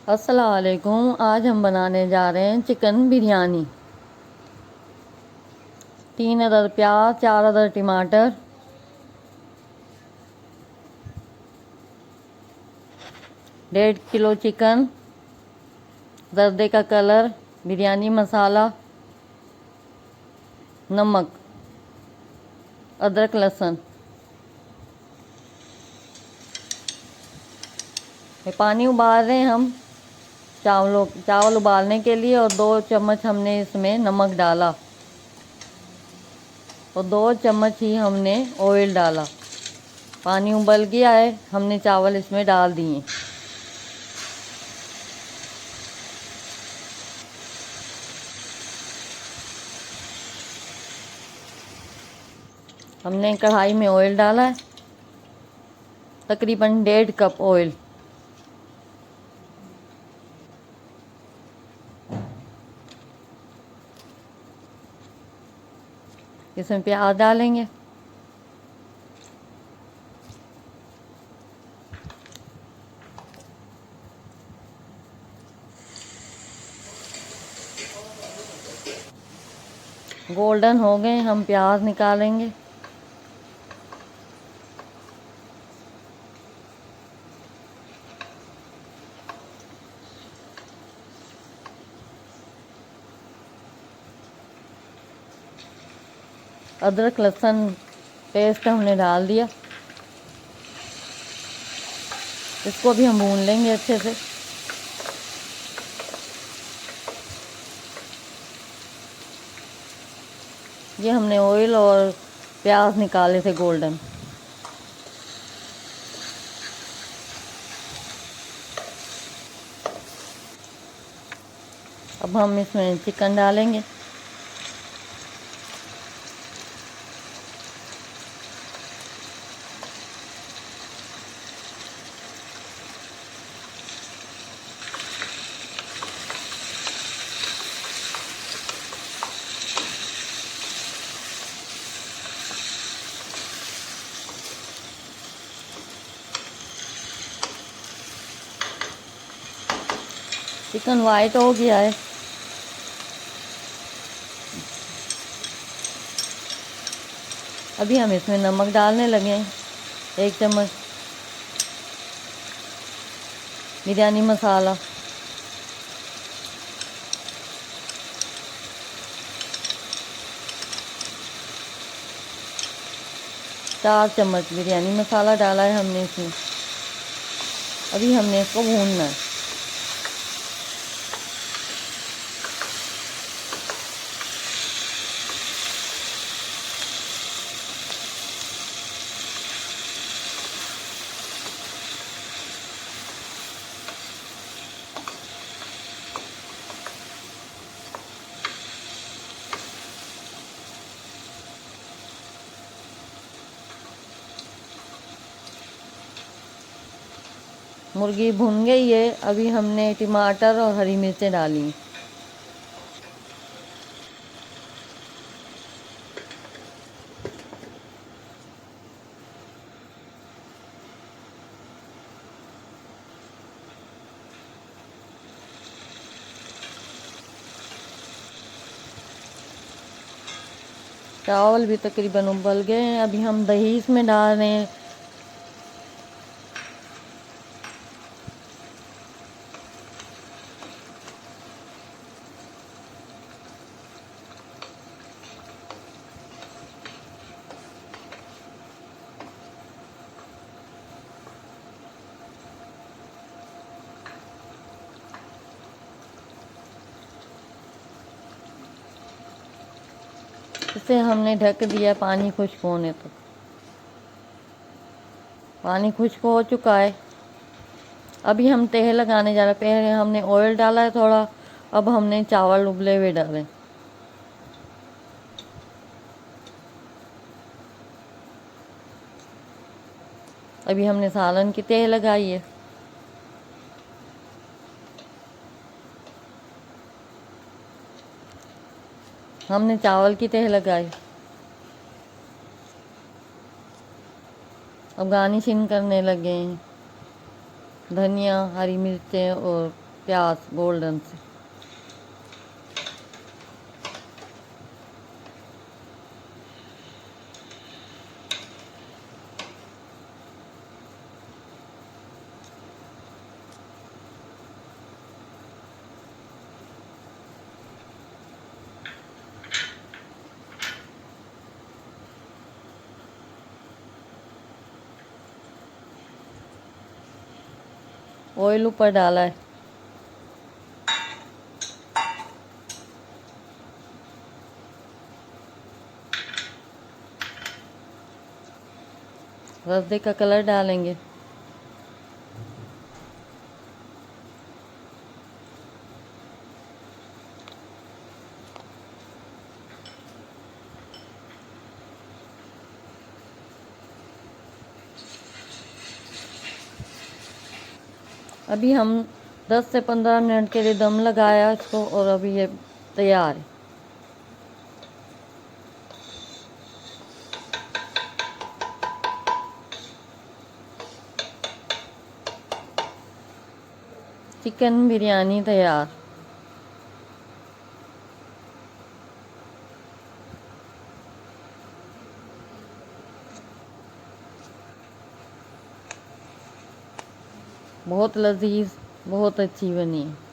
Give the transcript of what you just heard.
अस्सलाम वालेकुम। आज हम बनाने जा रहे हैं चिकन बिरयानी। 3 अदद प्याज, 4 अदद टमाटर, 1.5 किलो चिकन, जर्दे का कलर, बिरयानी मसाला, नमक, अदरक लहसुन। पानी उबाल रहे हैं हम चावल उबालने के लिए, और 2 चम्मच हमने इसमें नमक डाला और 2 चम्मच ही हमने ऑयल डाला। पानी उबल गया है, हमने चावल इसमें डाल दिए। हमने कढ़ाई में ऑयल डाला है, तकरीबन 1.5 कप ऑयल। इसमें प्याज डालेंगे। गोल्डन हो गए, हम प्याज निकालेंगे। अदरक लहसुन पेस्ट हमने डाल दिया, इसको भी हम भून लेंगे अच्छे से। ये हमने ऑयल और प्याज निकाले थे गोल्डन। अब हम इसमें चिकन डालेंगे। चिकन वाइट हो गया है। अभी हम इसमें नमक डालने लगे हैं, 1 चम्मच बिरयानी मसाला, 4 चम्मच बिरयानी मसाला डाला है हमने इसमें। अभी हमने इसको भूनना है। मुर्गी भुन गई है। अभी हमने टमाटर और हरी मिर्चें डाली। चावल भी तकरीबन उबल गए हैं। अभी हम दही इसमें डाल रहे हैं। इसे हमने ढक दिया पानी खुश्क होने तक। पानी खुश्क हो चुका है। अभी हम तेल लगाने जा रहे हैं। पहले हमने ऑयल डाला है थोड़ा, अब हमने चावल उबले हुए डाले। अभी हमने सालन की तेल लगाई है। हमने चावल की तह लगाई। अब गार्निशिंग करने लगे हैं। धनिया, हरी मिर्चें और प्याज गोल्डन से। ऑयल ऊपर डाला है। रसदे का कलर डालेंगे। अभी हम 10 से 15 मिनट के लिए दम लगाया इसको और अभी ये तैयार है। चिकन बिरयानी तैयार। बहुत लजीज, बहुत अच्छी बनी है।